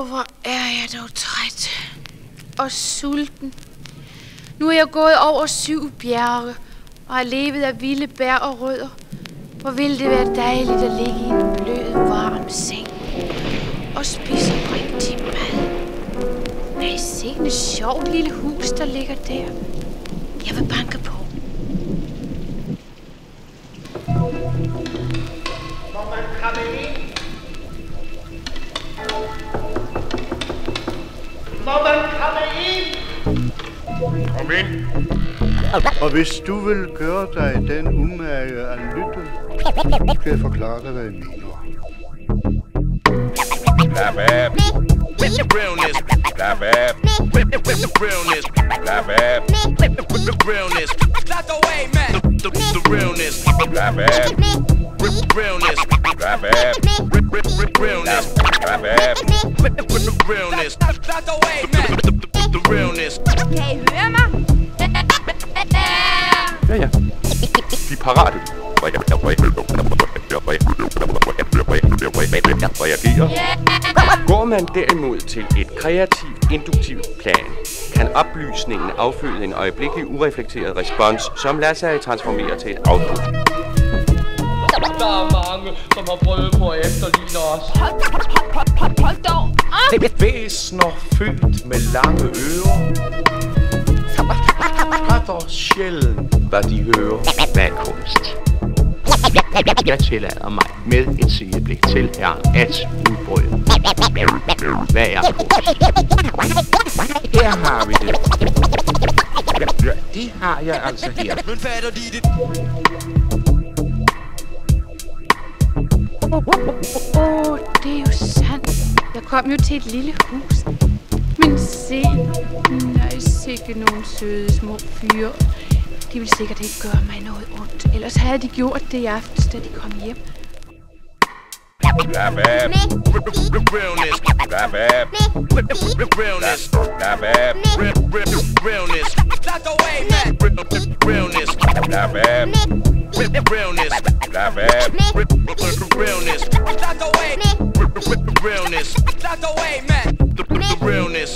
hvor er jeg dog træt og sulten. Nu er jeg gået over 7 bjerge og har levet af vilde bær og rødder. Hvor ville det være dejligt at ligge i en blød, varm seng og spise rigtig mad. Nej, sikke et sjovt lille hus, der ligger der. Jeg vil banke på. Må man komme ind? Må man komme ind? Kom ind. Og hvis du vil gøre dig den umage at lytte, skal jeg forklare dig, hvad jeg mener. Laugh at with the realness. Laugh at with the realness. Laugh at with the realness. Lock away, man. The realness. Laugh at with the realness. Laugh at with realness. Laugh at with the realness. Lock away, man. The realness. Kan I høre mig? Ja. Vi er parate. Går man derimod til et kreativt, induktivt plan, kan oplysningen afføde en øjeblikkelig ureflekteret respons, som lader sig transformere til et output. Der er mange, som har prøvet på at efterligne os. Hold dog! Væsner fyldt med lange ører. Ret og sjældent, hvad de hører. Hvad er kunst? Jeg tillader mig med et sideblik til herren at udbryde. Hvad er kunst? Her har vi det. Ja, det har jeg altså her. Men fatter de det? Det er jo sandt. Jeg kom jo til et lille hus. Men se, nej, sikke nogle søde små fyre. De ville sikkert ikke gøre mig noget ondt. Ellers havde de gjort det i aftes, da de kom hjem. Laugh at the realness. Laugh at with the realness. Laugh at realness. Lock away, man. Realness. Laugh at with the realness. Laugh at with the realness. Lock away with the realness. Lock away, man. The realness.